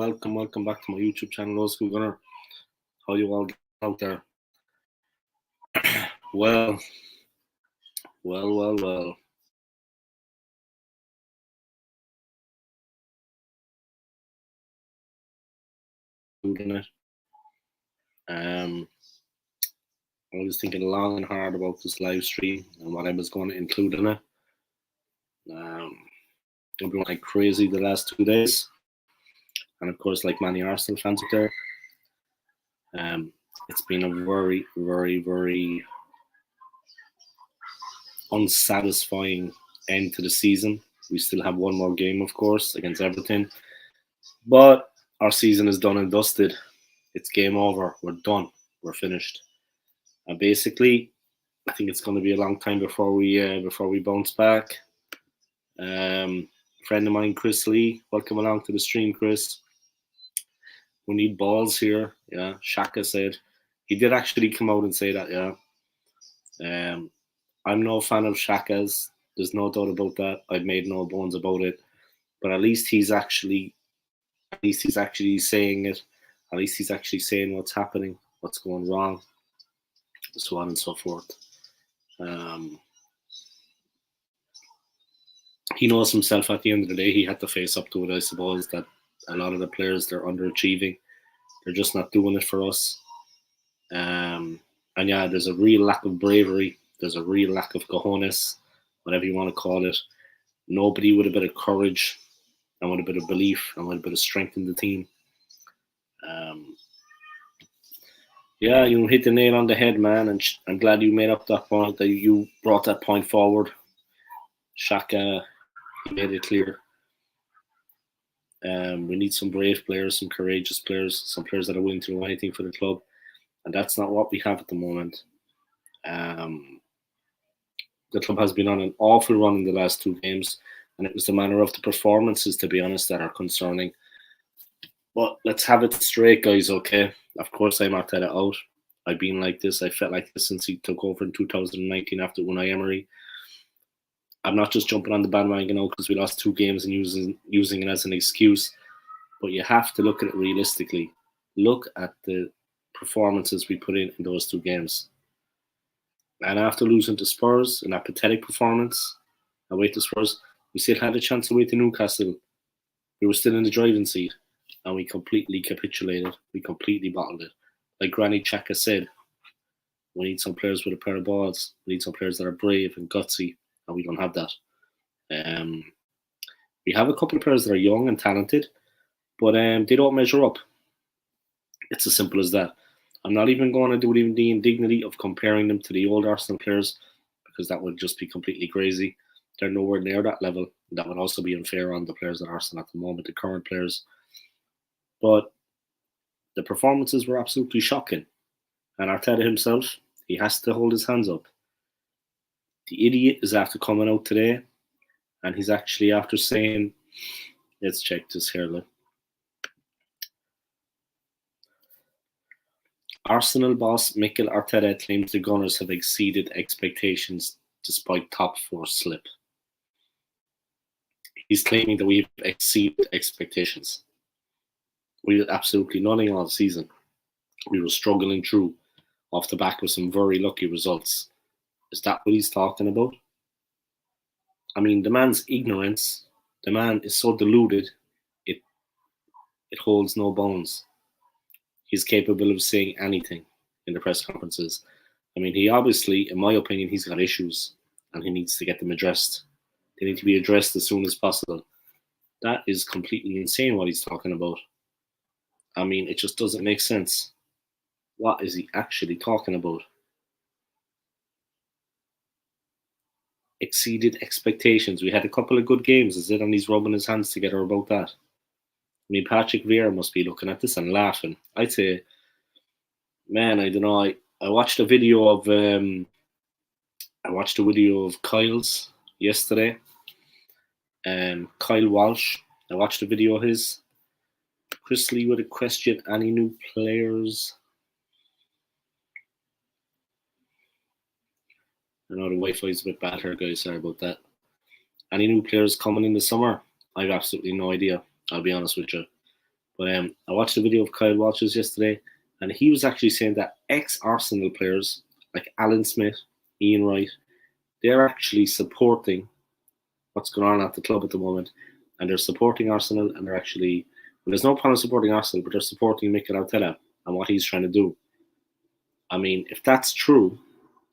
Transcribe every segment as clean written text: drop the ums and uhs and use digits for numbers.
welcome back to my YouTube channel, Skool Gunner. How you all getting out there? Well. In it. I was thinking long and hard about this live stream and what I was going to include in it. I've been like crazy the last 2 days, and of course, like many Arsenal fans out there, it's been a very unsatisfying end to the season. We still have one more game, of course, against Everton, but our season is done and dusted. It's game over. We're done. We're finished. And basically, I think it's going to be a long time before we bounce back. Friend of mine, Chris Lee, welcome along to the stream, Chris. We need balls here. Yeah, Shaka said. He did actually come out and say that. Yeah. I'm no fan of Shaka's. There's no doubt about that. I've made no bones about it. But at least he's actually saying it. At least he's actually saying what's happening, what's going wrong, so on and so forth. He knows himself at the end of the day. He had to face up to it, I suppose, that a lot of the players, they're underachieving. They're just not doing it for us. And yeah, there's a real lack of bravery. There's a real lack of cojones, whatever you want to call it. Nobody with a bit of courage and with a bit of belief and with a bit of strength in the team. Yeah, you hit the nail on the head, man, and I'm glad you made up that point, that you brought that point forward. Shaka, he made it clear. We need some brave players, some courageous players, some players that are willing to do anything for the club, and that's not what we have at the moment. The club has been on an awful run in the last 2 games, and it was the manner of the performances, to be honest, that are concerning. But let's have it straight, guys, okay? Of course, I'm Arteta out. I've been like this. I felt like this since he took over in 2019 after Unai Emery. I'm not just jumping on the bandwagon now because we lost 2 games and using it as an excuse. But you have to look at it realistically. Look at the performances we put in those 2 games. And after losing to Spurs in that pathetic performance away to Spurs, we still had a chance away to Newcastle. We were still in the driving seat. And we completely capitulated. We completely bottled it. Like Granny Xhaka said, we need some players with a pair of balls. We need some players that are brave and gutsy, and we don't have that. We have a couple of players that are young and talented, but they don't measure up. It's as simple as that. I'm not even going to do the indignity of comparing them to the old Arsenal players, because that would just be completely crazy. They're nowhere near that level. That would also be unfair on the players at Arsenal at the moment, the current players. But the performances were absolutely shocking. And Arteta himself, he has to hold his hands up. The idiot is after coming out today, and he's actually after saying, let's check this here, look. Arsenal boss Mikel Arteta claims the Gunners have exceeded expectations despite top 4 slip. He's claiming that we've exceeded expectations. We did absolutely nothing all season. We were struggling through off the back of some very lucky results. Is that what he's talking about? I mean, the man's ignorance, the man is so deluded, it holds no bounds. He's capable of saying anything in the press conferences. I mean, he obviously, in my opinion, he's got issues and he needs to get them addressed. They need to be addressed as soon as possible. That is completely insane what he's talking about. I mean, it just doesn't make sense. What is he actually talking about? Exceeded expectations. We had a couple of good games, is it? And he's rubbing his hands together about that. I mean, Patrick Vieira must be looking at this and laughing. I'd say, man, I don't know. I watched a video of Kyle's yesterday. Kyle Walsh. I watched a video of his. Chris Lee with a question. Any new players? I know the Wi-Fi is a bit bad here, guys. Sorry about that. Any new players coming in the summer? I have absolutely no idea. I'll be honest with you. But I watched a video of Kyle Walsh's yesterday, and he was actually saying that ex-Arsenal players like Alan Smith, Ian Wright, they're actually supporting what's going on at the club at the moment, and they're supporting Arsenal, and they're actually, well, there's no point in supporting Arsenal, but they're supporting Mikel Arteta and what he's trying to do. I mean, if that's true,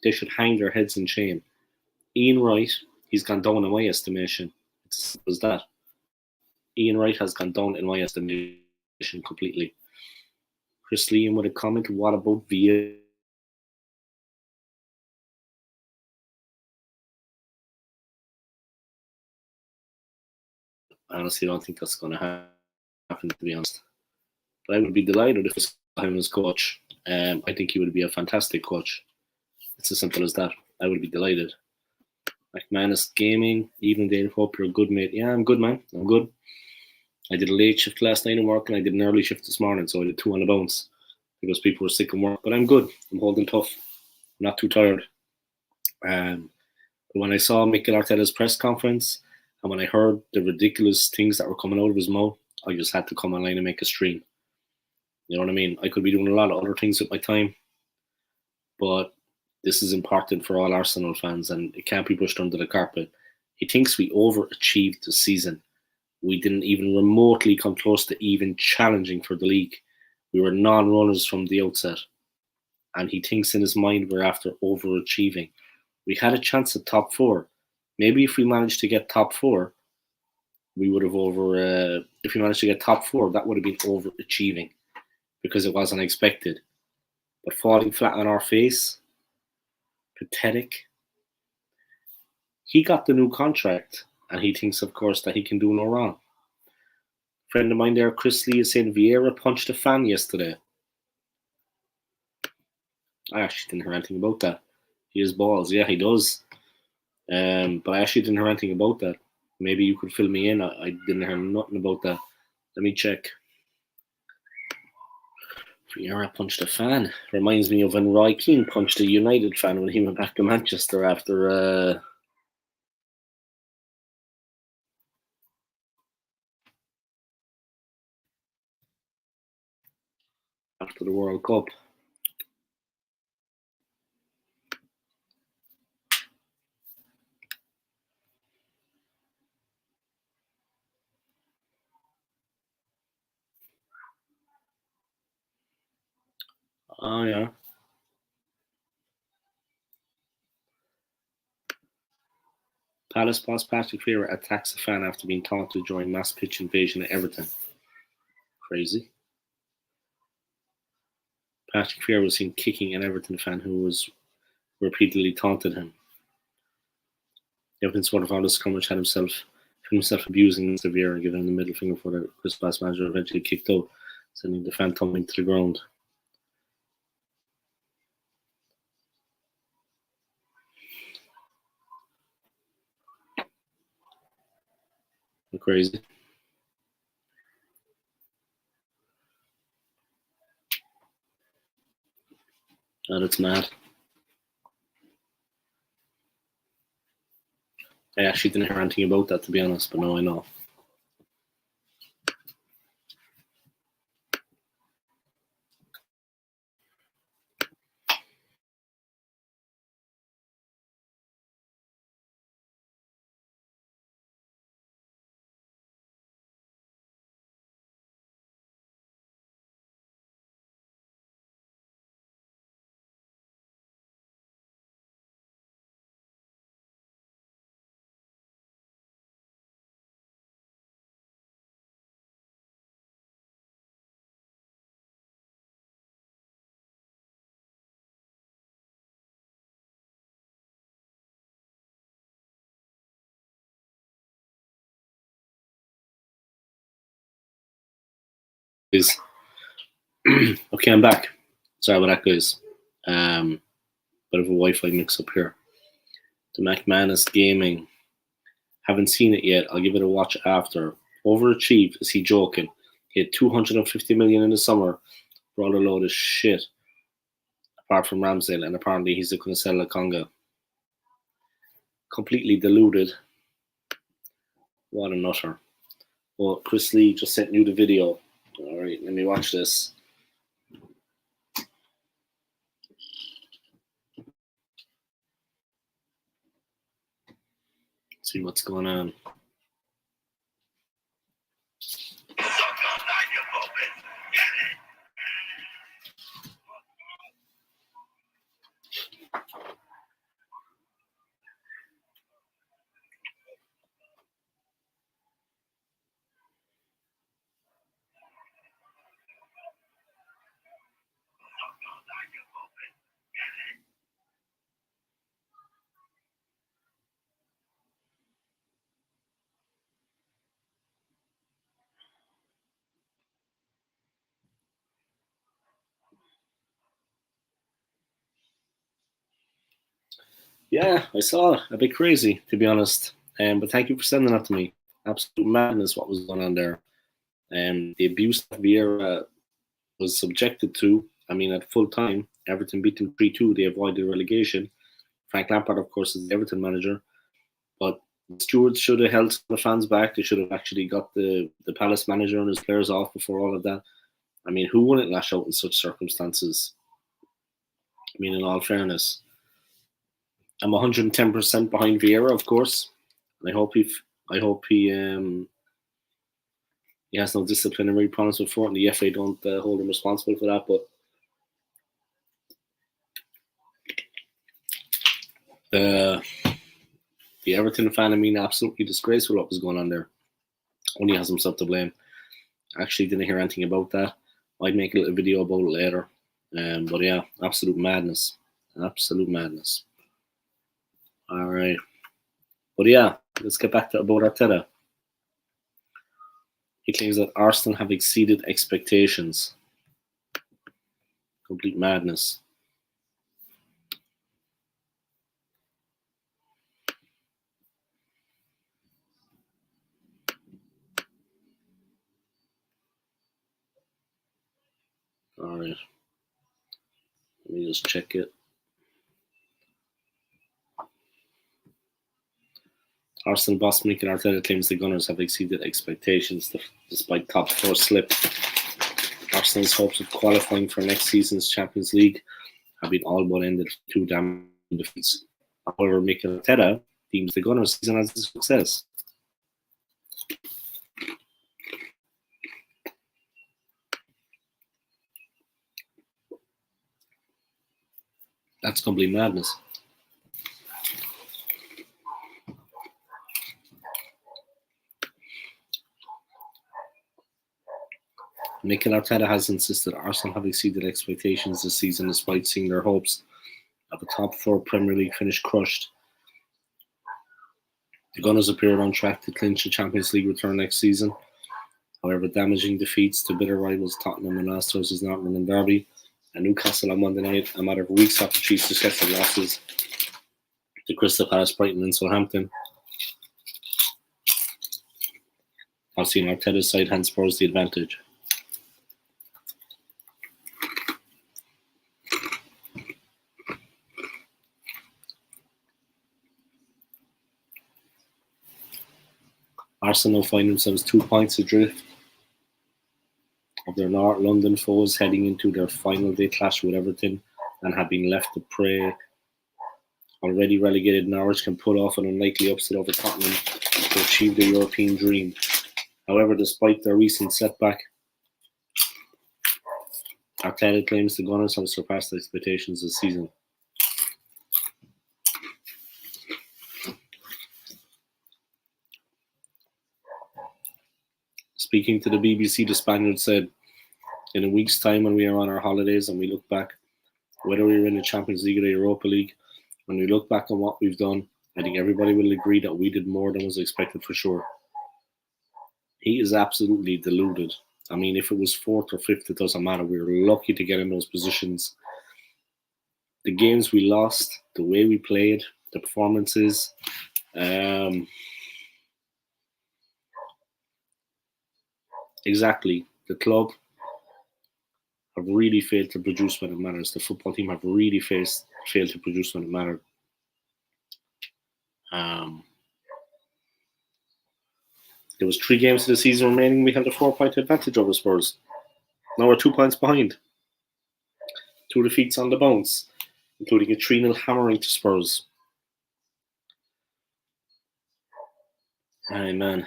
they should hang their heads in shame. Ian Wright, he's gone down in my estimation. It's as simple as that. Ian Wright has gone down in my estimation completely. Chris Liam with a comment, what about Via? I honestly don't think that's going to happen, to be honest. But I would be delighted if it's him as coach. I think he would be a fantastic coach. It's as simple as that. I would be delighted. McManus Gaming, evening Dave, hope you're a good mate. Yeah, I'm good, man. I'm good. I did a late shift last night in work, and I did an early shift this morning, so I did 2 on the bounce because people were sick in work. But I'm good. I'm holding tough. I'm not too tired. But when I saw Mikel Arteta's press conference, and when I heard the ridiculous things that were coming out of his mouth, I just had to come online and make a stream. You know what I mean? I could be doing a lot of other things with my time, but this is important for all Arsenal fans, and it can't be pushed under the carpet. He thinks we overachieved the season. We didn't even remotely come close to even challenging for the league. We were non-runners from the outset. And he thinks in his mind we're after overachieving. We had a chance at top 4. Maybe if we managed to get top 4, we would have if we managed to get top 4, that would have been overachieving because it wasn't expected. But falling flat on our face, pathetic. He got the new contract, and he thinks, of course, that he can do no wrong. A friend of mine there, Chris Lee, is saying Vieira punched a fan yesterday. I actually didn't hear anything about that. He has balls. Yeah, he does. But I actually didn't hear anything about that. Maybe you could fill me in. I didn't hear nothing about that. Let me check. Vieira punched a fan. Reminds me of when Roy Keane punched a United fan when he went back to Manchester after the World Cup. Oh, yeah. Palace boss Patrick Vieira attacks a fan after being taunted during mass pitch invasion at Everton. Crazy. Patrick Vieira was seen kicking an Everton fan who was repeatedly taunted him. Everton supporter found the scrummage had himself abusing Mr. Vieira and giving him the middle finger for the Crystal Palace manager eventually kicked out, sending the fan tumbling to the ground. Crazy. And it's mad. I actually didn't hear anything about that, to be honest, but now I know. Okay, I'm back. Sorry about that, guys. Bit of a Wi-Fi mix-up here. The McManus Gaming. Haven't seen it yet. I'll give it a watch after. Overachieved? Is he joking? He had 250 million in the summer for all a load of shit. Apart from Ramsdale, and apparently he's going to sell a Conga. Completely deluded. What a nutter. Well, Chris Lee just sent you the video All right, let me watch this. See what's going on. Yeah, I saw it. A bit crazy, to be honest. But thank you for sending that to me. Absolute madness what was going on there. The abuse that Vieira was subjected to. I mean, at full time, Everton beat them 3-2. They avoided relegation. Frank Lampard, of course, is the Everton manager. But the stewards should have held the fans back. They should have actually got the Palace manager and his players off before all of that. I mean, who wouldn't lash out in such circumstances? I mean, in all fairness. I'm 110% behind Vieira, of course. And I hope he has no disciplinary problems with Fort, and the FA don't hold him responsible for that. But the Everton fan, I mean, absolutely disgraceful what was going on there. Only has himself to blame. I actually didn't hear anything about that. I'd make a little video about it later. But yeah, absolute madness. Absolute madness. All right. But yeah, let's get back to about Arteta. He claims that Arsenal have exceeded expectations. Complete madness. All right. Let me just check it. Arsenal boss Mikel Arteta claims the Gunners have exceeded expectations despite top four slip. Arsenal's hopes of qualifying for next season's Champions League have been all but ended with 2 damaging defeats. However, Mikel Arteta deems the Gunners season as a success. That's complete madness. Mikel Arteta has insisted Arsenal have exceeded expectations this season despite seeing their hopes of a top 4 Premier League finish crushed. The Gunners appeared on track to clinch the Champions League return next season. However, damaging defeats to bitter rivals Tottenham and last Thursday's North London derby and Newcastle on Monday night, a matter of weeks after Chiefs' successive losses to Crystal Palace, Brighton and Southampton, have seen Arteta's side hand Spurs the advantage. Arsenal find themselves 2 points adrift of their North London foes heading into their final day clash with Everton and have been left to prey. Already relegated Norwich can pull off an unlikely upset over Tottenham to achieve their European dream. However, despite their recent setback, Arteta claims the Gunners have surpassed expectations this season. Speaking to the BBC, the Spaniard said, "In a week's time when we are on our holidays and we look back, whether we are in the Champions League or the Europa League, when we look back on what we've done, I think everybody will agree that we did more than was expected for sure." He is absolutely deluded. I mean, if it was 4th or 5th, it doesn't matter. We were lucky to get in those positions. The games we lost, the way we played, the performances, exactly. The club have really failed to produce when it matters. The football team have really failed to produce when it mattered. There was 3 games of the season remaining. We had a 4-point advantage over Spurs. Now we're 2 points behind. 2 defeats on the bounce, including a 3-0 hammering to Spurs. Aye, man.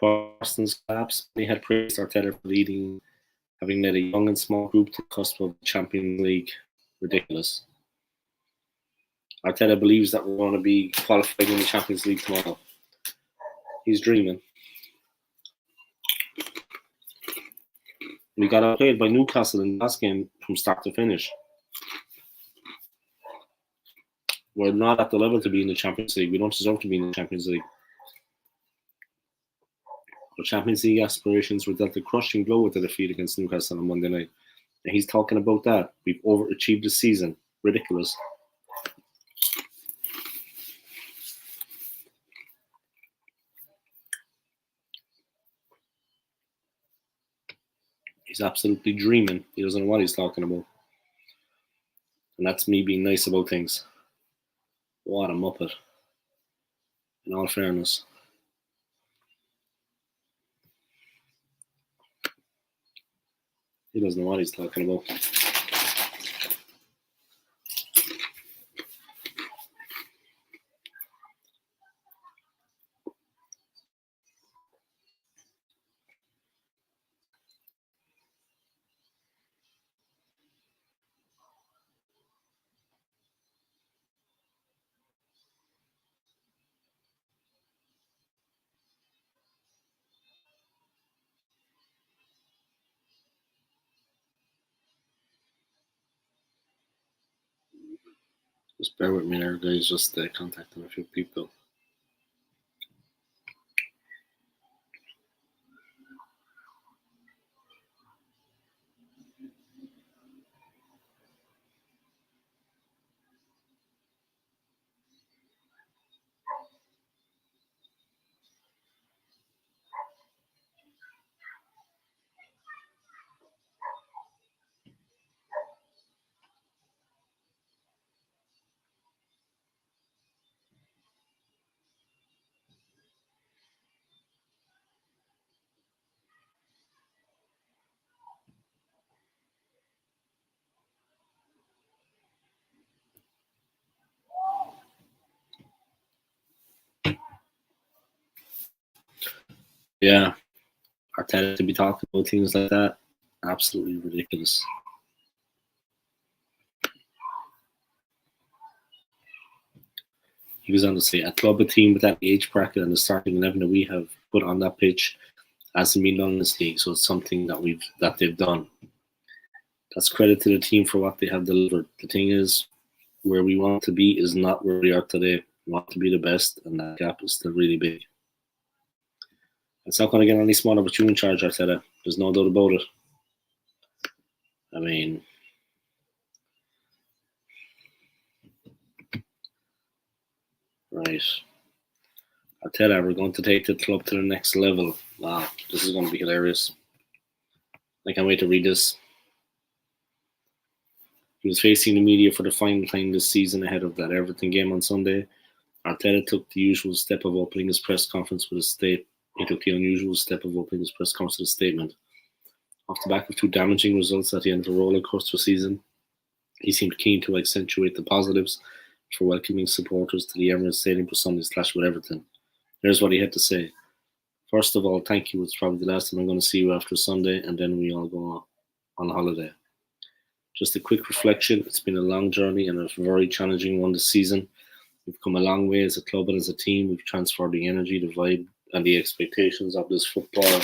Arsenal's collapse, he had praised Arteta for leading, having led a young and small group to the cusp of the Champions League. Ridiculous. Arteta believes that we're going to be qualified in the Champions League tomorrow. He's dreaming. We got outplayed by Newcastle in the last game from start to finish. We're not at the level to be in the Champions League. We don't deserve to be in the Champions League. Our Champions League aspirations were dealt a crushing blow with the defeat against Newcastle on Monday night. And he's talking about that. We've overachieved this season. Ridiculous. He's absolutely dreaming. He doesn't know what he's talking about. And that's me being nice about things. What a muppet. In all fairness. He doesn't know what he's talking about. Just bear with me there, guys. Just contacting a few people. Yeah. Arteta to be talking about things like that. Absolutely ridiculous. He goes on to say, a club, a team with that age bracket and the starting 11 that we have put on that pitch hasn't been done in this league, so it's something that they've done. That's credit to the team for what they have delivered. The thing is, where we want to be is not where we are today. We want to be the best, and that gap is still really big. It's not going to get any smaller with you in charge, Arteta. There's no doubt about it. I mean, right. Arteta, we're going to take the club to the next level. Wow, this is going to be hilarious. I can't wait to read this. He was facing the media for the final time this season ahead of that Everton game on Sunday. Arteta took the usual step of opening his press conference with a statement. He took the unusual step of opening his press conference with a statement. Off the back of 2 damaging results at the end of a roller coaster season, he seemed keen to accentuate the positives for welcoming supporters to the Emirates Stadium for Sunday's clash with Everton. Here's what he had to say. First of all, thank you. It's probably the last time I'm going to see you after Sunday, and then we all go on holiday. Just a quick reflection. It's been a long journey and a very challenging one this season. We've come a long way as a club and as a team. We've transferred the energy, the vibe, and the expectations of this football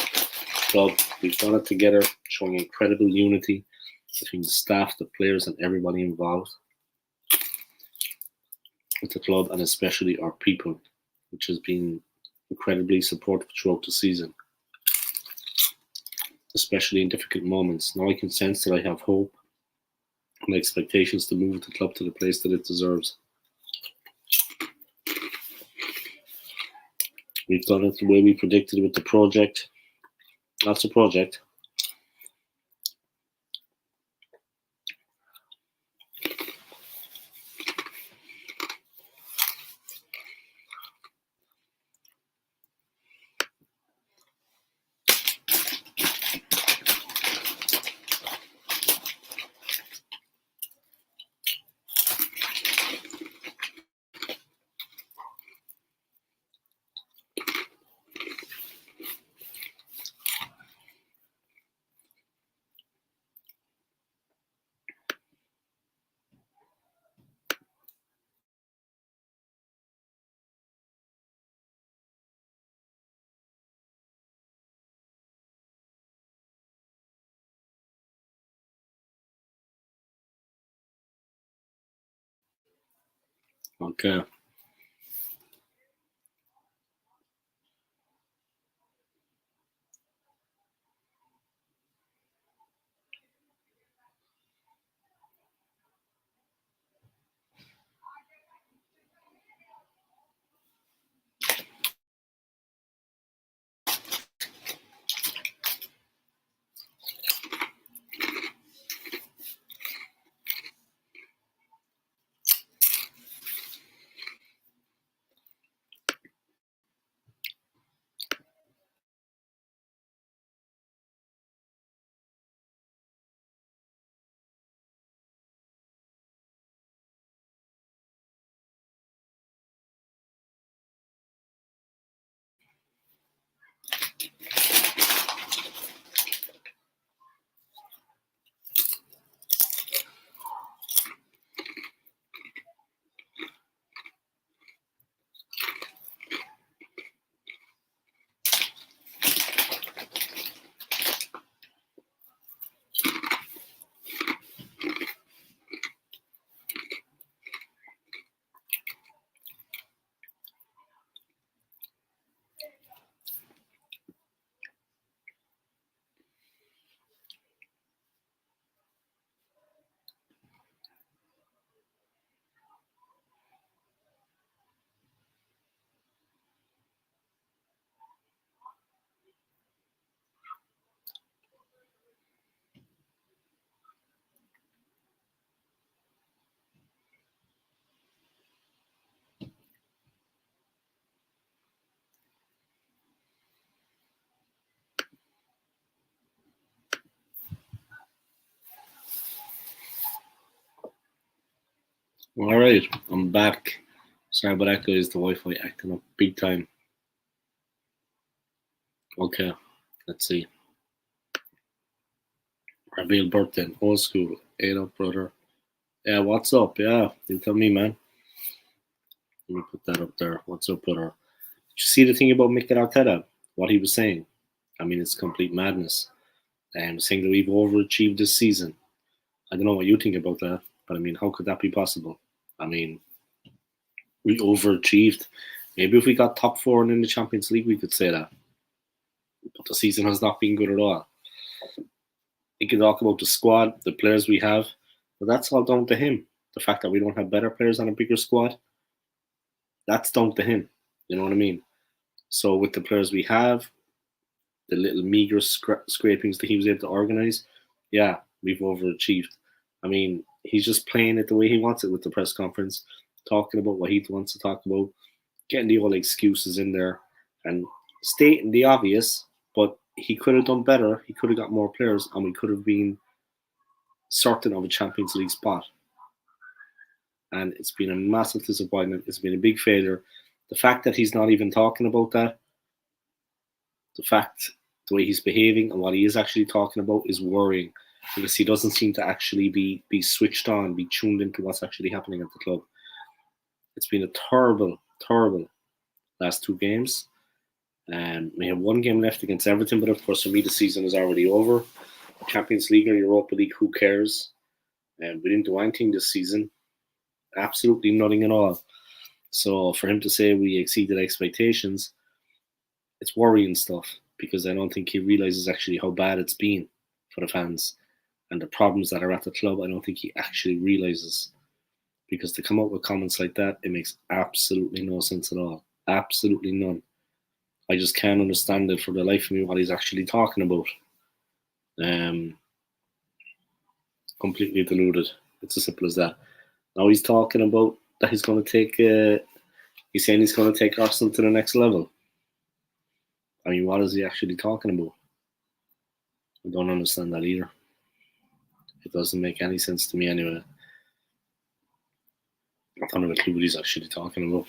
club. We've done it together, showing incredible unity between the staff, the players, and everybody involved with the club, and especially our people, which has been incredibly supportive throughout the season, especially in difficult moments. Now I can sense that I have hope and expectations to move the club to the place that it deserves. We've done it the way we predicted with the project. That's a project. Okay. All right, I'm back. Sorry about that, guys. The Wi-Fi acting up big time. Okay, let's see. Rabil Burton, old school. Hey up, brother. Yeah, what's up? Yeah, you tell me, man. Let me put that up there. What's up, brother? Did you see the thing about Mikel Arteta? What he was saying? I mean, it's complete madness. Saying that we've overachieved this season. I don't know what you think about that, but I mean, how could that be possible? I mean, we overachieved. Maybe if we got top four and in the Champions League, we could say that. But the season has not been good at all. He can talk about the squad, the players we have, but that's all down to him. The fact that we don't have better players on a bigger squad, that's down to him. You know what I mean? So with the players we have, the little meager scrapings that he was able to organise, yeah, we've overachieved. I mean, he's just playing it the way he wants it with the press conference, talking about what he wants to talk about, getting the old excuses in there, and stating the obvious. But he could have done better. He could have got more players, and we could have been certain of a Champions League spot. And it's been a massive disappointment. It's been a big failure. The fact that he's not even talking about that, the fact, the way he's behaving and what he is actually talking about is worrying because he doesn't seem to actually be switched on, be tuned into what's actually happening at the club. It's been a terrible, terrible last two games. We have one game left against Everton, but of course, for me, the season is already over. Champions League or Europa League, who cares? We didn't do anything this season. Absolutely nothing at all. So for him to say we exceeded expectations, it's worrying stuff because I don't think he realizes actually how bad it's been for the fans and the problems that are at the club. I don't think he actually realizes because to come up with comments like that, it makes absolutely no sense at all. Absolutely none. I just can't understand it for the life of me what he's actually talking about. Um, Completely deluded. It's as simple as that. Now he's talking about that he's going to take. He's saying he's going to take Arsenal to the next level. I mean, what is he actually talking about? I don't understand that either. It doesn't make any sense to me anyway. I don't have a clue what he's actually talking about.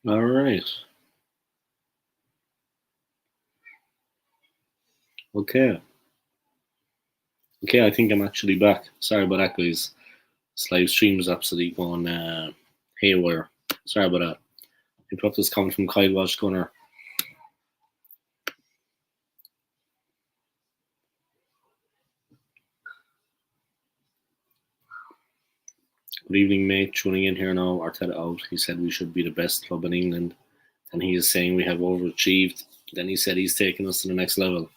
All right. Okay. Okay, I think I'm actually back. Sorry about that, guys. This live stream is absolutely going haywire. Sorry about that. I thought this coming from Kyle Walsh Gunner. Good evening, mate. Tuning in here now. Arteta out. He said we should be the best club in England. And he is saying we have overachieved. Then he said he's taking us to the next level.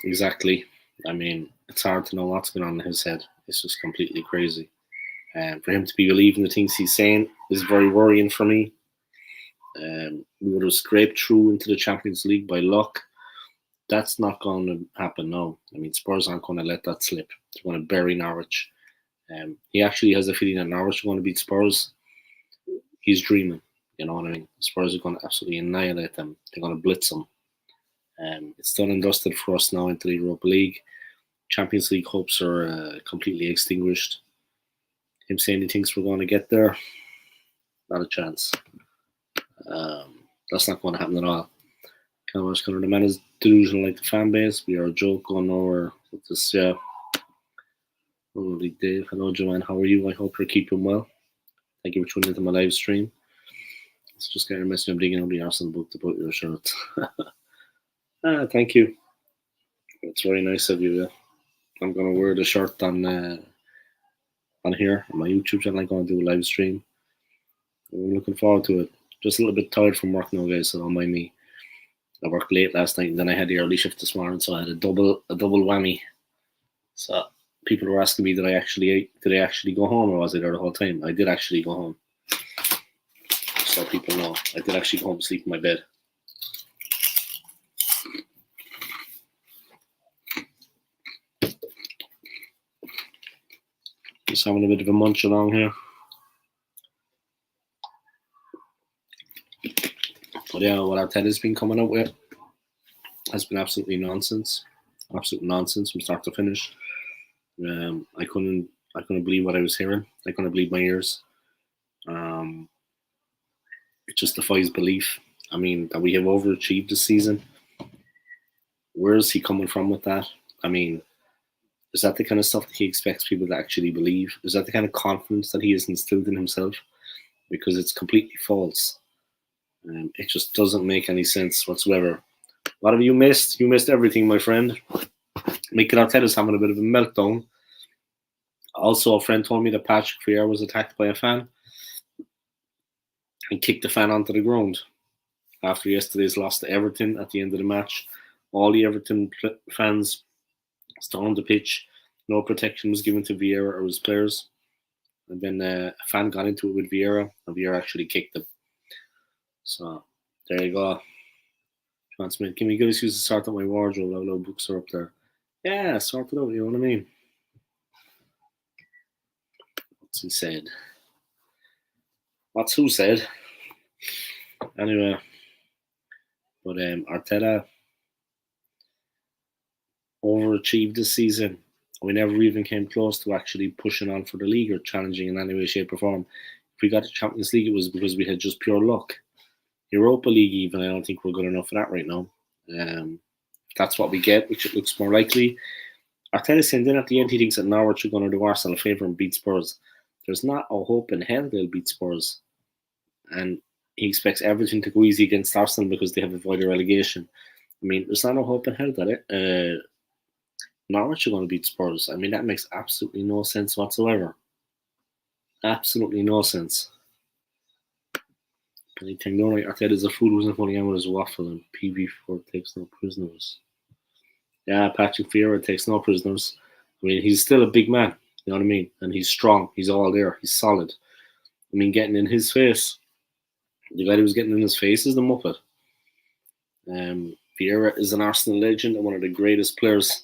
Exactly. I mean, it's hard to know what's going on in his head. It's just completely crazy. And for him to be believing the things he's saying is very worrying for me. We would have scraped through into the Champions League by luck. That's not going to happen now. I mean, Spurs aren't going to let that slip. They're going to bury Norwich. He actually has a feeling that Norwich are going to beat Spurs. He's dreaming. You know what I mean? Spurs are going to absolutely annihilate them. They're going to blitz them. It's done and dusted for us now into the Europa League. Champions League hopes are completely extinguished. Him saying he thinks we're going to get there, not a chance. That's not going to happen at all. Kind of the man is delusional like the fan base. We are a joke going nowhere with this. Yeah. Holy Dave. Hello, Joanne. How are you? I hope you're keeping well. Thank you for tuning into my live stream. It's just getting a message. I'm digging on the Arsenal book to put your shirt. Thank you. It's very nice of you. Yeah. I'm going to wear the shirt on here on my YouTube channel. I'm going to do a live stream. I'm looking forward to it. Just a little bit tired from work now, guys, so don't mind me. I worked late last night and then I had the early shift this morning, so I had a double whammy. So people were asking me did I actually go home or was I there the whole time? I did actually go home. So people know. I did actually go home and sleep in my bed. Just having a bit of a munch along here. But yeah, what Arteta's been coming out with has been absolutely nonsense. Absolute nonsense from start to finish. I couldn't believe what I was hearing. I couldn't believe my ears. It just defies belief. I mean, that we have overachieved this season. Where is he coming from with that? I mean, is that the kind of stuff that he expects people to actually believe? Is that the kind of confidence that he has instilled in himself? Because it's completely false. It just doesn't make any sense whatsoever. What have you missed? You missed everything, my friend. Mikel Arteta's having a bit of a meltdown. Also, a friend told me that Patrick Vieira was attacked by a fan and kicked the fan onto the ground after yesterday's loss to Everton at the end of the match. All the Everton fans stormed the pitch. No protection was given to Vieira or his players. And then a fan got into it with Vieira, and Vieira actually kicked him. So, there you go. John Smith, can we guys use to sort out my wardrobe? All the books are up there. Yeah, sort it out, you know what I mean? What's he said? What's who said? Anyway, but Arteta overachieved this season. We never even came close to actually pushing on for the league or challenging in any way, shape, or form. If we got the Champions League, it was because we had just pure luck. Europa League, even, I don't think we're good enough for that right now. If that's what we get, which it looks more likely. Arteta saying then at the end he thinks that Norwich are going to do Arsenal a favour and beat Spurs. There's not a hope in hell they'll beat Spurs. And he expects everything to go easy against Arsenal because they have avoided relegation. I mean, there's not a hope in hell that Norwich are going to beat Spurs. I mean, that makes absolutely no sense whatsoever. Absolutely no sense. Anything no, Arteta is a fool who's not holding on with his waffle, and PV4 takes no prisoners. Yeah, Patrick Vieira takes no prisoners. I mean, he's still a big man, you know what I mean? And he's strong. He's all there. He's solid. I mean, getting in his face. The guy who was getting in his face is the Muppet. Vieira is an Arsenal legend and one of the greatest players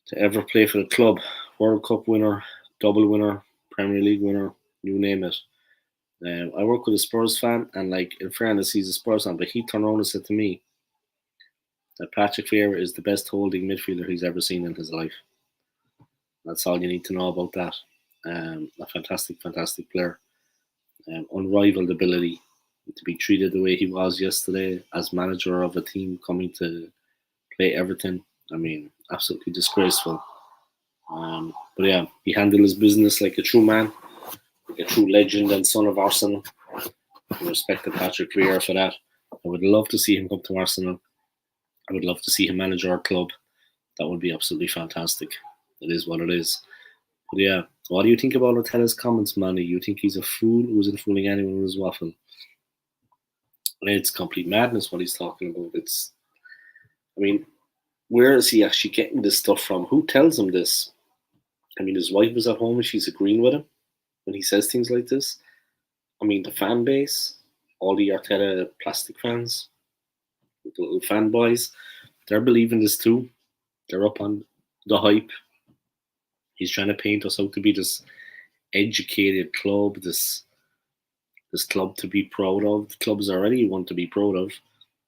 to ever play for the club. World Cup winner, double winner, Premier League winner, you name it. I work with a Spurs fan, and like in fairness, he's a Spurs fan, but he turned around and said to me that Patrick Vieira is the best holding midfielder he's ever seen in his life. That's all you need to know about that. A fantastic, fantastic player. Unrivaled ability to be treated the way he was yesterday as manager of a team coming to play Everton. I mean, absolutely disgraceful. But yeah, he handled his business like a true man, like a true legend and son of Arsenal. I respect Patrick Vieira for that. I would love to see him come to Arsenal. I would love to see him manage our club. That would be absolutely fantastic. It is what it is. But yeah, what do you think about Arteta's comments, Manny? You think he's a fool who isn't fooling anyone with his waffle? It's complete madness what he's talking about. I mean, where is he actually getting this stuff from? Who tells him this? I mean, his wife is at home and she's agreeing with him when he says things like this. I mean, the fan base, all the Arteta plastic fans, the little fanboys, they're believing this too. They're up on the hype. He's trying to paint us out to be this educated club, this club to be proud of. The club is already one to be proud of.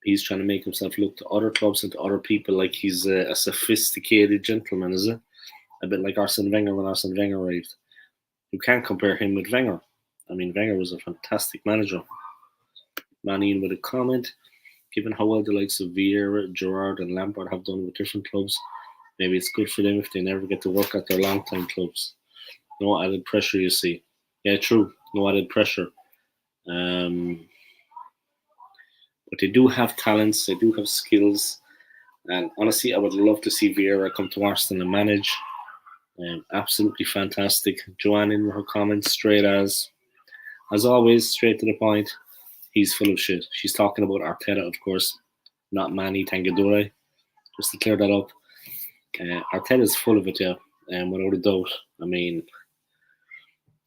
He's trying to make himself look to other clubs and to other people like he's a sophisticated gentleman, is it? A bit like Arsene Wenger when Arsene Wenger arrived. You can't compare him with Wenger. I mean, Wenger was a fantastic manager. Manny with a comment, given how well the likes of Vieira, Gerrard and Lampard have done with different clubs, maybe it's good for them if they never get to work at their long-time clubs. No added pressure, you see. Yeah, true. No added pressure. But they do have talents, they do have skills, and honestly, I would love to see Vieira come to Arsenal and manage. Absolutely fantastic. Joanne in her comments, straight as always, straight to the point. He's full of shit. She's talking about Arteta, of course, not Manny Tangadore. Just to clear that up. Arteta's full of it, yeah, without a doubt. I mean,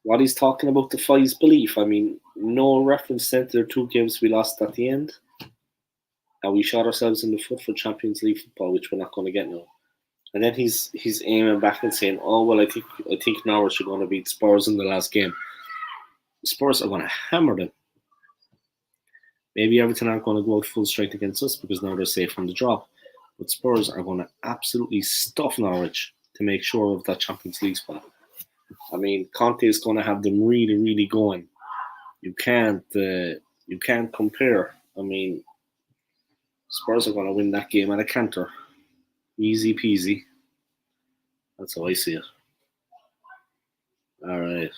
what he's talking about defies belief. I mean, no reference sent to their 2 games we lost at the end. And we shot ourselves in the foot for Champions League football, which we're not going to get now. And then he's aiming back and saying, "Oh well, I think Norwich are going to beat Spurs in the last game. Spurs are going to hammer them. Maybe Everton aren't going to go out full strength against us because now they're safe from the drop. But Spurs are going to absolutely stuff Norwich to make sure of that Champions League spot. I mean, Conte is going to have them really, really going. You can't compare. I mean, Spurs are going to win that game at a canter. Easy peasy. That's how I see it. All right.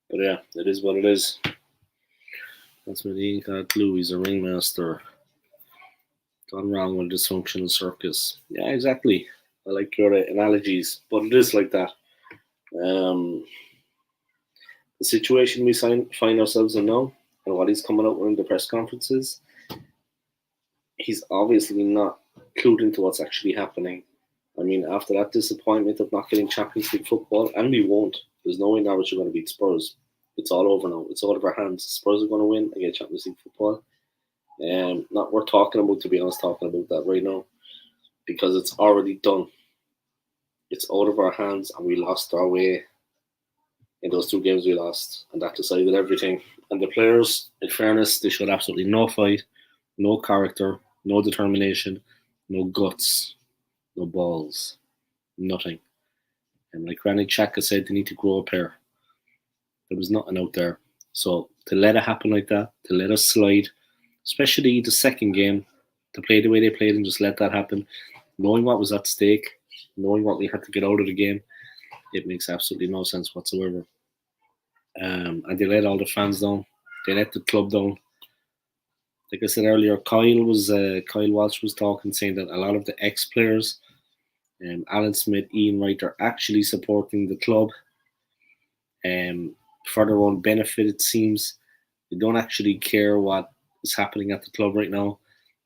But yeah, it is what it is. That's what he got. Glue. He's a ringmaster. Gone wrong with dysfunctional circus. Yeah, exactly. I like your analogies, but it is like that. The situation we find ourselves in now, and what he's coming out with in the press conferences, he's obviously not clued into what's actually happening. I mean, after that disappointment of not getting Champions League football, and we won't. There's no way Norwich are going to beat Spurs. It's all over now. It's out of our hands. Spurs are going to win and get Champions League football. Not worth talking about, to be honest, talking about that right now, because it's already done. It's out of our hands, and we lost our way in those 2 games we lost, and that decided everything. And the players, in fairness, they showed absolutely no fight, no character, no determination, no guts, no balls, nothing. And like Granit Xhaka said, they need to grow a pair. There was nothing out there. So to let it happen like that, to let us slide, especially the second game, to play the way they played and just let that happen, knowing what was at stake, knowing what we had to get out of the game, it makes absolutely no sense whatsoever. And they let all the fans down. They let the club down. Like I said earlier, Kyle Walsh was talking, saying that a lot of the ex-players, Alan Smith, Ian Wright, are actually supporting the club. For their own benefit, it seems. They don't actually care what is happening at the club right now.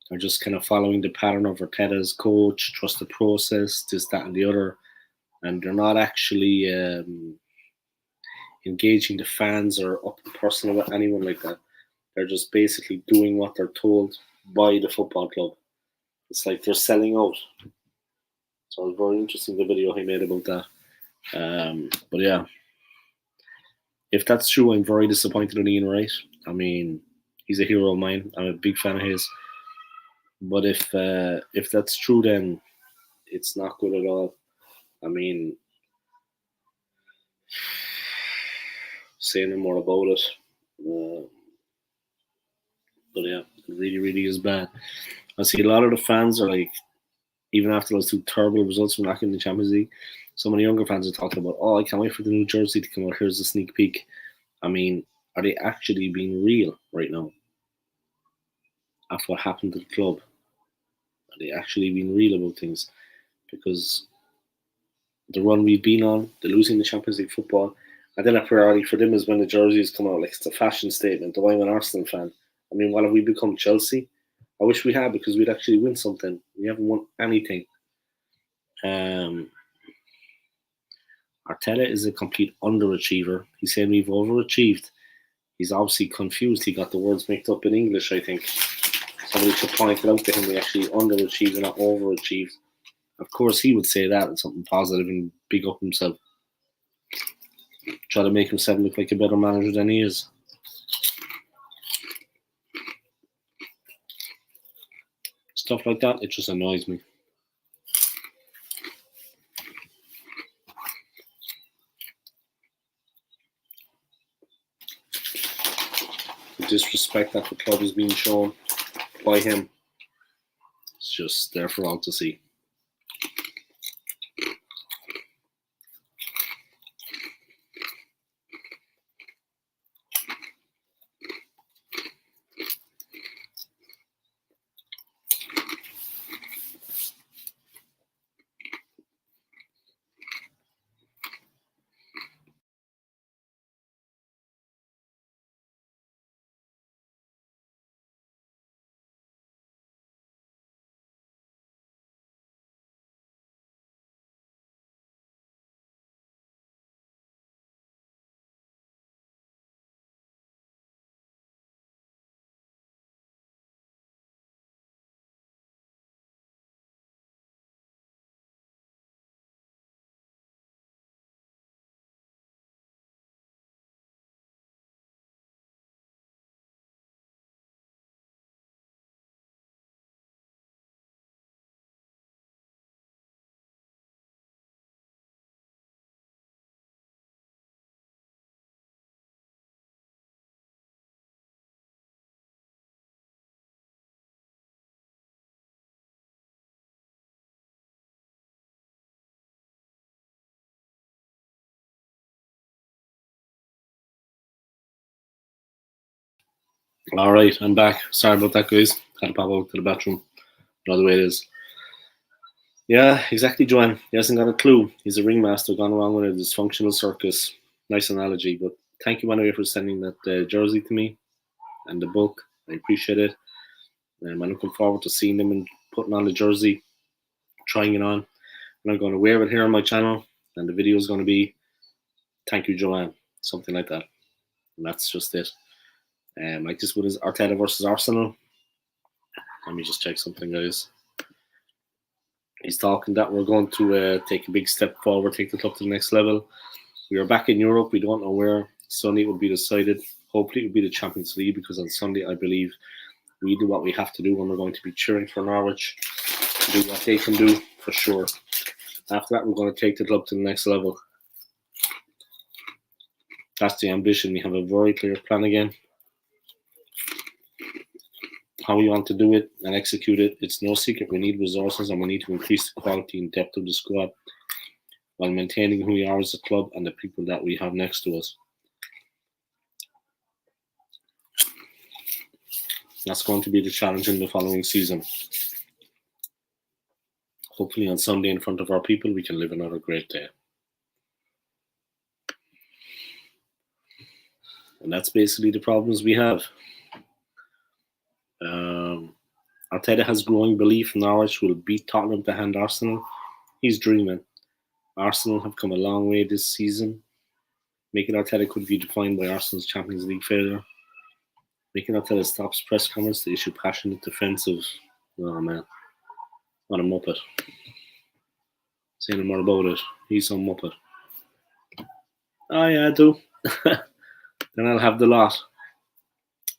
They're just kind of following the pattern of Arteta as coach, trust the process, this, that, and the other. And they're not actually engaging the fans or up personal with anyone like that. They're just basically doing what they're told by the football club. It's like they're selling out. So it was very interesting, the video he made about that. But yeah, if that's true, I'm very disappointed in Ian Wright. I mean, he's a hero of mine. I'm a big fan of his. But if that's true, then it's not good at all. I mean, say no more about it. But yeah, it really, really is bad. I see a lot of the fans are like, even after those two terrible results from knocking the Champions League, some of the younger fans are talking about, oh, I can't wait for the new jersey to come out. Here's a sneak peek. I mean, are they actually being real right now of what happened to the club? Are they actually being real about things? Because the run we've been on, the losing the Champions League football, and then a priority for them is when the jerseys come out, like it's a fashion statement. Oh, I'm an Arsenal fan. I mean, what have we become, Chelsea? I wish we had, because we'd actually win something. We haven't won anything. Arteta is a complete underachiever. He's saying we've overachieved. He's obviously confused. He got the words mixed up in English, I think. Somebody should point it out to him. We actually underachieved and not overachieved. Of course, he would say that and something positive and big up himself. Try to make himself look like a better manager than he is. Stuff like that, it just annoys me. The disrespect that the club is being shown by him, it's just there for all to see. All right, I'm back. Sorry about that, guys. Had to pop out to the bathroom. You know the way it is. Yeah, exactly, Joanne. He hasn't got a clue. He's a ringmaster gone wrong with a dysfunctional circus. Nice analogy, but thank you anyway for sending that jersey to me and the book. I appreciate it. I'm looking forward to seeing them and putting on the jersey, trying it on. And I'm going to wear it here on my channel, and the video is going to be "Thank you, Joanne," something like that. And that's just it. Like this one is Arteta versus Arsenal. Let me just check something, guys. He's talking that we're going to take a big step forward, take the club to the next level. We are back in Europe. We don't know where. Sunday will be decided. Hopefully it will be the Champions League, because on Sunday, I believe, we do what we have to do, and we're going to be cheering for Norwich to do what they can do, for sure. After that, we're going to take the club to the next level. That's the ambition. We have a very clear plan again. how we want to do it and execute it. It's no secret we need resources and we need to increase the quality and depth of the squad while maintaining who we are as a club and the people that we have next to us. That's going to be the challenge in the following season. Hopefully on Sunday in front of our people, we can live another great day. And that's basically the problems we have. Arteta has growing belief Norwich will beat Tottenham to hand Arsenal. He's dreaming. Arsenal have come a long way this season. Mikel Arteta could be defined by Arsenal's Champions League failure. Mikel Arteta stops press conference to issue passionate defensive. Oh man, what a muppet. Say no more about it. He's some muppet. Oh yeah, I do. Then I'll have the lot.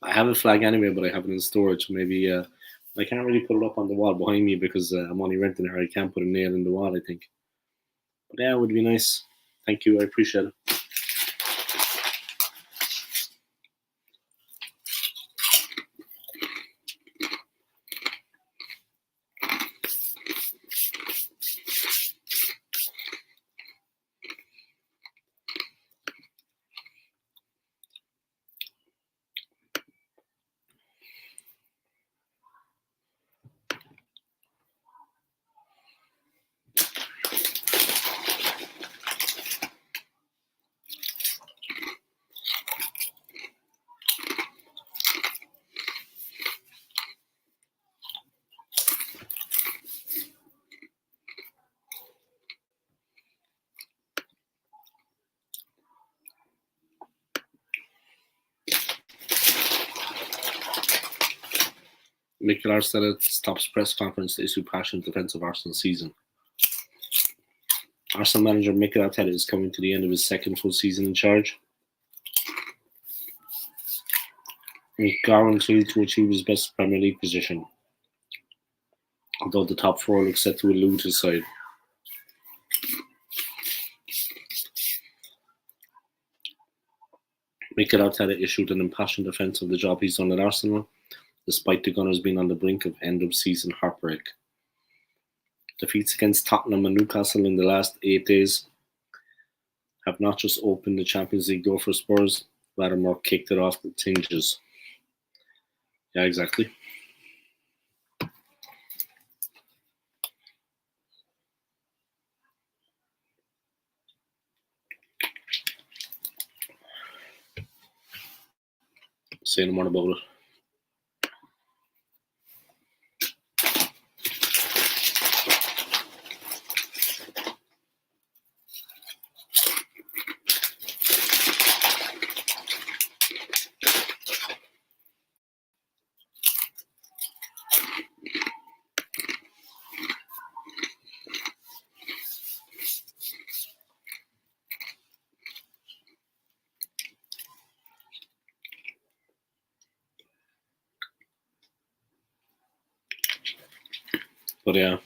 I have a flag anyway, but I have it in storage. Maybe I can't really put it up on the wall behind me because I'm only renting it. I can't put a nail in the wall, I think. But yeah, it would be nice. Thank you. I appreciate it. Mikel Arteta stops press conference to issue passionate defense of Arsenal season. Arsenal manager Mikel Arteta is coming to the end of his second full season in charge. He's guaranteed to achieve his best Premier League position, although the top four looks set to elude his side. Mikel Arteta issued an impassioned defence of the job he's done at Arsenal, despite the Gunners being on the brink of end-of-season heartbreak. Defeats against Tottenham and Newcastle in the last 8 days have not just opened the Champions League door for Spurs, rather more kicked it off the hinges. Yeah, exactly. Say no more about it. But yeah,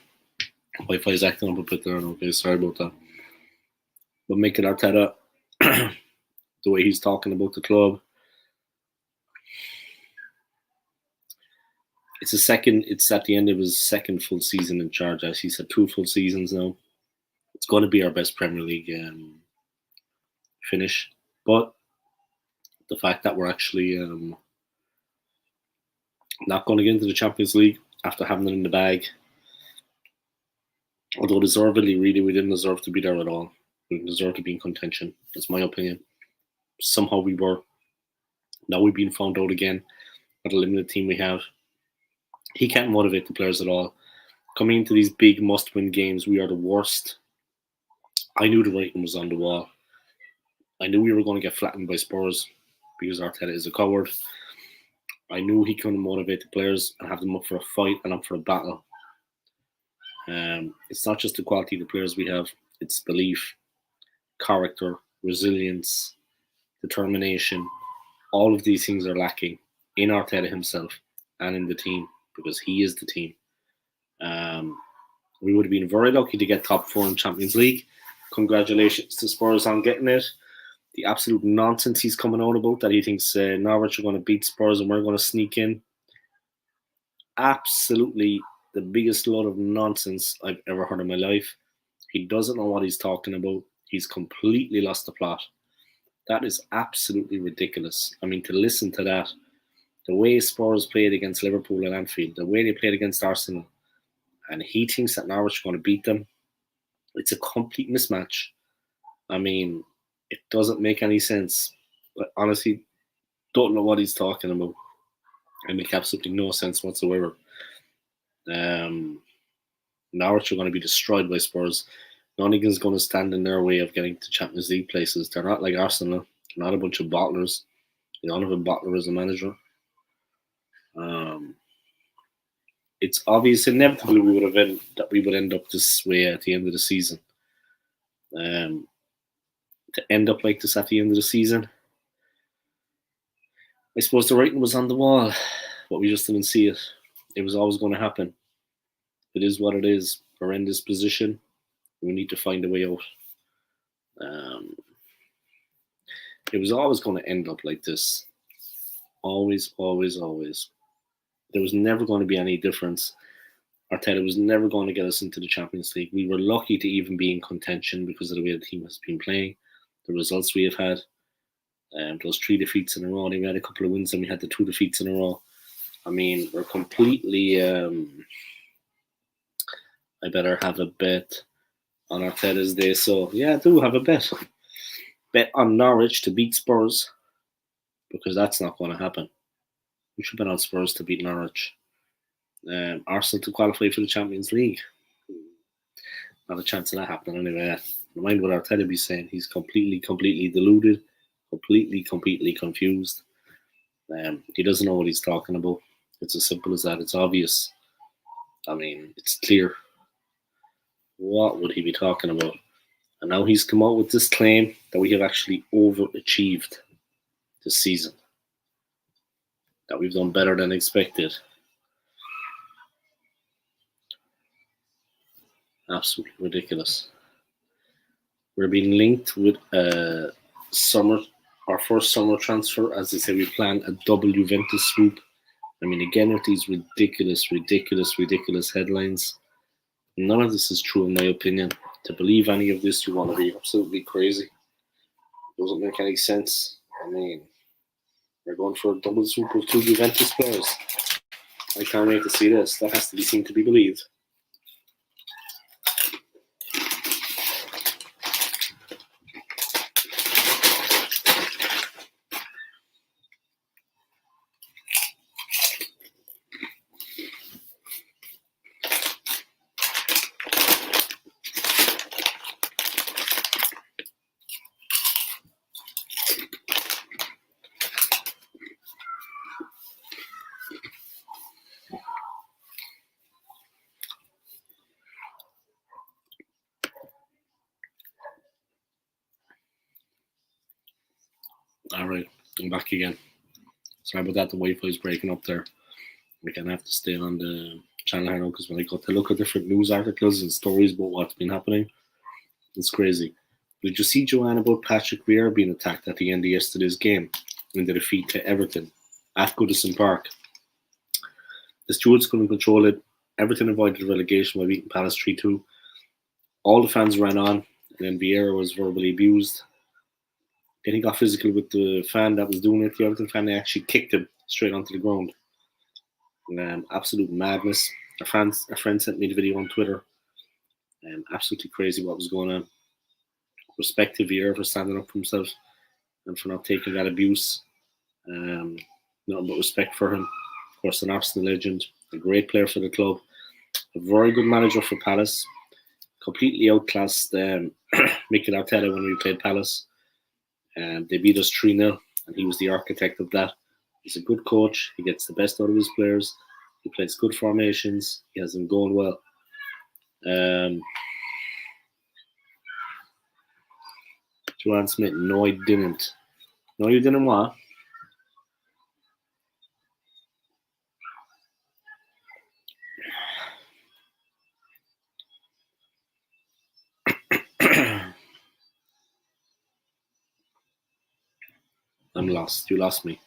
Wi-Fi is acting up a bit there. Okay, sorry about that. But Mikel Arteta, the way he's talking about the club, it's at the end of his second full season in charge. As he said, 2 full seasons now. It's going to be our best Premier League finish. But the fact that we're actually not going to get into the Champions League after having it in the bag, although deservedly, really, we didn't deserve to be there at all. We didn't deserve to be in contention. That's my opinion. Somehow we were. Now we've been found out again with the limited team we have. He can't motivate the players at all. Coming into these big must-win games, we are the worst. I knew the writing was on the wall. I knew we were going to get flattened by Spurs because Arteta is a coward. I knew he couldn't motivate the players and have them up for a fight and up for a battle. It's not just the quality of the players we have, it's belief, character, resilience, determination. All of these things are lacking in Arteta himself and in the team because he is the team. We would have been very lucky to get top 4 in Champions League. Congratulations to Spurs on getting it. The absolute nonsense he's coming out about that he thinks Norwich are going to beat Spurs and we're going to sneak in. absolutely the biggest load of nonsense I've ever heard in my life. He doesn't know what he's talking about. He's completely lost the plot. That is absolutely ridiculous. I mean, to listen to that, the way Spurs played against Liverpool and Anfield, the way they played against Arsenal, and he thinks that Norwich are going to beat them, it's a complete mismatch. I mean, it doesn't make any sense. But honestly, don't know what he's talking about. It makes absolutely no sense whatsoever. Norwich are going to be destroyed by Spurs. Nothing's going to stand in their way of getting to Champions League places. They're not like Arsenal. They're not a bunch of bottlers. They don't have a bottler as a manager. It's obvious, inevitably, we would end up this way at the end of the season. To end up like this at the end of the season, I suppose the writing was on the wall, but we just didn't see it. It was always going to happen. It is what it is. We're in this position. We need to find a way out. It was always going to end up like this. Always, always, always. There was never going to be any difference. Arteta was never going to get us into the Champions League. We were lucky to even be in contention because of the way the team has been playing, the results we have had. Those 3 defeats in a row. We had a couple of wins and we had the 2 defeats in a row. I mean, we're completely... I better have a bet on Arteta's day. So, yeah, I do have a bet. Bet on Norwich to beat Spurs, because that's not going to happen. We should bet on Spurs to beat Norwich. Arsenal to qualify for the Champions League. Not a chance of that happening anyway. Mind what Arteta be saying. He's completely deluded, completely confused. He doesn't know what he's talking about. It's as simple as that. It's obvious. I mean, it's clear. What would he be talking about? And now he's come out with this claim that we have actually overachieved this season. That we've done better than expected. Absolutely ridiculous. We're being linked with our first summer transfer. As they say, we plan a double Juventus swoop. I mean, again, with these ridiculous headlines. None of this is true, in my opinion. To believe any of this, you want to be absolutely crazy. It doesn't make any sense. I mean, we're going for a double swoop of 2 Juventus players. I can't wait to see this. That has to be seen to be believed. Alright, I'm back again. Sorry about that, the Wi-Fi is breaking up there. We're going to have to stay on the channel here now, because when I go to look at different news articles and stories about what's been happening, it's crazy. Did you see, Joanne, about Patrick Vieira being attacked at the end of yesterday's game in the defeat to Everton at Goodison Park? The stewards couldn't control it. Everton avoided relegation by beating Palace 3-2. All the fans ran on, and then Vieira was verbally abused. Then he got physical with the fan that was doing it. The Everton fan, they actually kicked him straight onto the ground. Absolute madness. A friend sent me the video on Twitter. Absolutely crazy what was going on. Respect to Vieira for standing up for himself and for not taking that abuse. Nothing but respect for him. Of course, an Arsenal legend, a great player for the club, a very good manager for Palace. Completely outclassed Mikel Arteta when we played Palace. They beat us 3-0, and he was the architect of that. He's a good coach. He gets the best out of his players. He plays good formations. He has them going well. Joanne Smith, no, I didn't. No, you didn't what? I'm lost. You lost me.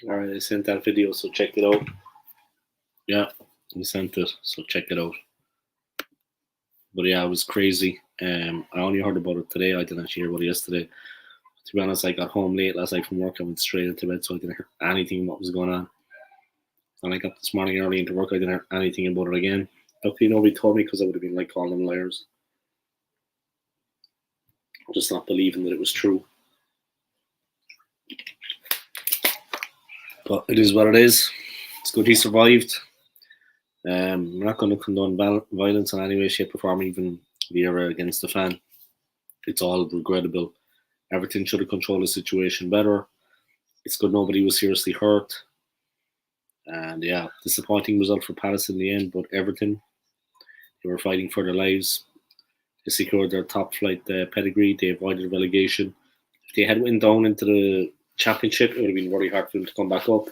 Alright, I sent that video, so check it out. Yeah, I sent it, so check it out. But yeah, it was crazy. I only heard about it today. I didn't actually hear about it yesterday. To be honest, I got home late last night from work. I went straight into bed, so I didn't hear anything what was going on. And I got this morning early into work. I didn't hear anything about it again. Luckily, nobody told me, because I would have been like calling them liars. Just not believing that it was true. But it is what it is. It's good he survived. We're not going to condone violence in any way, shape, or form, even via against the fan. It's all regrettable. Everton should have controlled the situation better. It's good nobody was seriously hurt. And yeah, disappointing result for Palace in the end, but Everton, they were fighting for their lives. They secured their top flight pedigree. They avoided relegation. If they had went down into the Championship, it would have been very hard for them to come back up.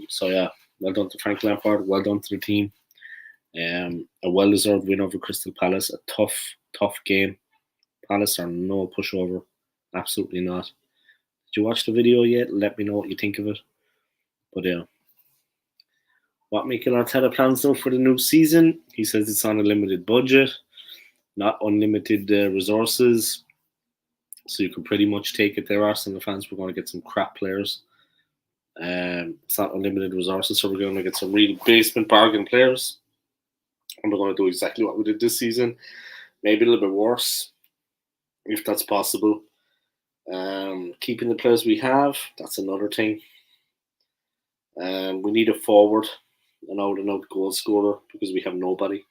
So yeah, well done to Frank Lampard. Well done to the team. A well-deserved win over Crystal Palace. A tough game. Palace are no pushover. Absolutely not. Did you watch the video yet? Let me know what you think of it. But yeah. What Mikel Arteta plans though for the new season? He says it's on a limited budget, not unlimited resources. So you can pretty much take it there, Arsenal fans. We're going to get some crap players. It's not unlimited resources, so we're going to get some real basement bargain players. And we're going to do exactly what we did this season. Maybe a little bit worse, if that's possible. Keeping the players we have, that's another thing. We need a forward, an out-and-out goal scorer, because we have nobody.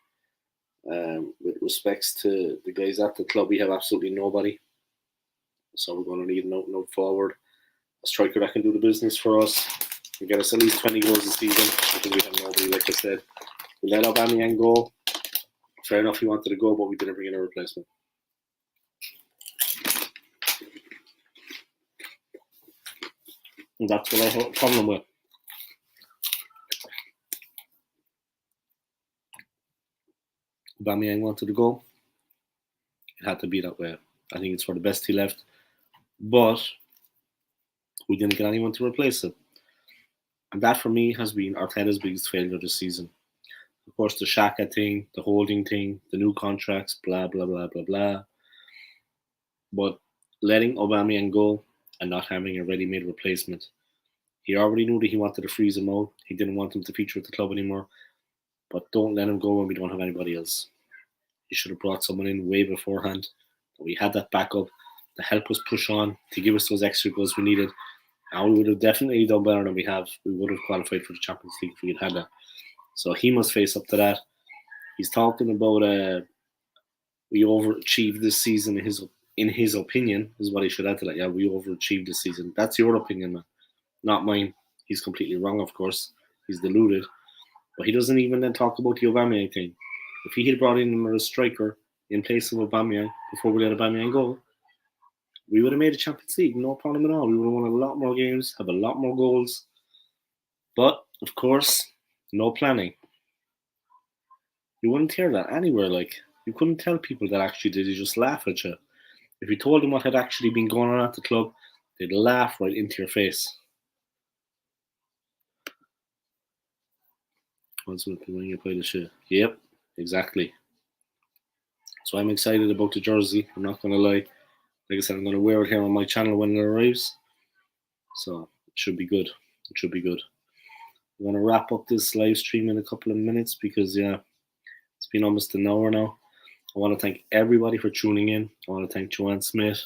With respects to the guys at the club, we have absolutely nobody. So we're going to need an out-and-out forward, a striker that can do the business for us, and get us at least 20 goals a season, because we have nobody, like I said. We let Aubameyang go. Fair enough, he wanted to go, but we didn't bring in a replacement. And that's what I have a problem with. Aubameyang wanted to go. It had to be that way. I think it's for the best he left. But we didn't get anyone to replace him. And that, for me, has been Arteta's biggest failure this season. Of course, the Xhaka thing, the holding thing, the new contracts, blah, blah, blah, blah, blah. But letting Aubameyang go and not having a ready-made replacement. He already knew that he wanted to freeze him out. He didn't want him to feature at the club anymore. But don't let him go when we don't have anybody else. He should have brought someone in way beforehand. We had that backup to help us push on, to give us those extra goals we needed. And we would have definitely done better than we have. We would have qualified for the Champions League if we had that. So he must face up to that. He's talking about we overachieved this season. In his opinion, is what he should add to that. Yeah, we overachieved this season. That's your opinion, man, not mine. He's completely wrong, of course. He's deluded. But he doesn't even then talk about the Aubameyang thing. If he had brought in another striker in place of Aubameyang before we let Aubameyang go, we would have made a Champions League, no problem at all. We would have won a lot more games, have a lot more goals. But, of course, no planning. You wouldn't hear that anywhere. Like, you couldn't tell people that actually did. They just laugh at you. If you told them what had actually been going on at the club, they'd laugh right into your face. What's with when you play the shit? Yep, exactly. So I'm excited about the jersey. I'm not going to lie. Like I said, I'm going to wear it here on my channel when it arrives. So it should be good. It should be good. I'm going to wrap up this live stream in a couple of minutes because, yeah, it's been almost an hour now. I want to thank everybody for tuning in. I want to thank Joanne Smith.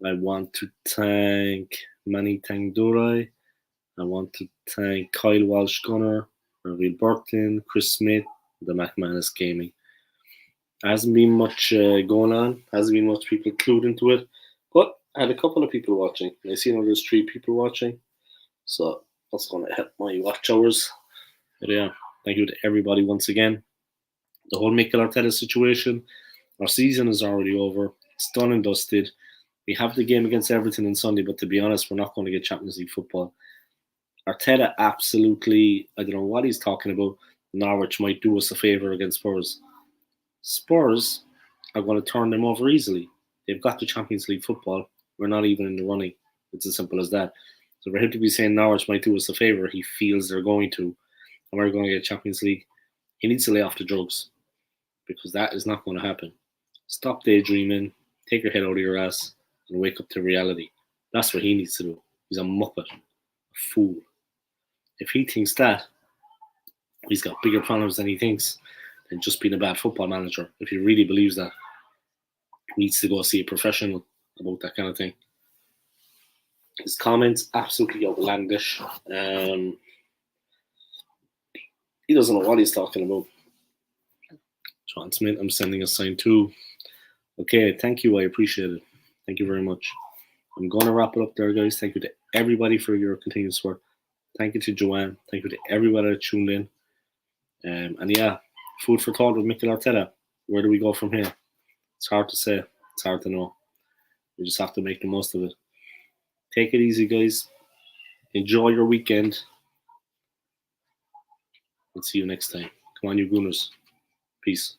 I want to thank Manny Tangdurai. I want to thank Kyle Walsh-Gunner, Ravi Burton, Chris Smith, the McManus Gaming. Hasn't been much going on. Hasn't been much people clued into it. But I had a couple of people watching. I see now there's 3 people watching. So that's going to help my watch hours. But yeah, thank you to everybody once again. The whole Mikel Arteta situation, our season is already over. It's done and dusted. We have the game against Everton on Sunday, but to be honest, we're not going to get Champions League football. Arteta absolutely, I don't know what he's talking about. Norwich might do us a favour against Spurs. Spurs are going to turn them over easily. They've got the Champions League football. We're not even in the running. It's as simple as that. So for him to be saying Norwich might do us a favour, he feels they're going to, and we're going to get Champions League, he needs to lay off the drugs, because that is not going to happen. Stop daydreaming, take your head out of your ass, and wake up to reality. That's what he needs to do. He's a muppet, a fool. If he thinks that, he's got bigger problems than he thinks than just being a bad football manager. If he really believes that, he needs to go see a professional about that kind of thing. His comments, absolutely outlandish. He doesn't know what he's talking about. John Smith, I'm sending a sign too. Okay, thank you. I appreciate it. Thank you very much. I'm going to wrap it up there, guys. Thank you to everybody for your continued support. Thank you to Joanne. Thank you to everybody that tuned in. And yeah, food for thought with Mikel Arteta. Where do we go from here? It's hard to say. It's hard to know. We just have to make the most of it. Take it easy, guys. Enjoy your weekend. And see you next time. Come on, you Gooners. Peace.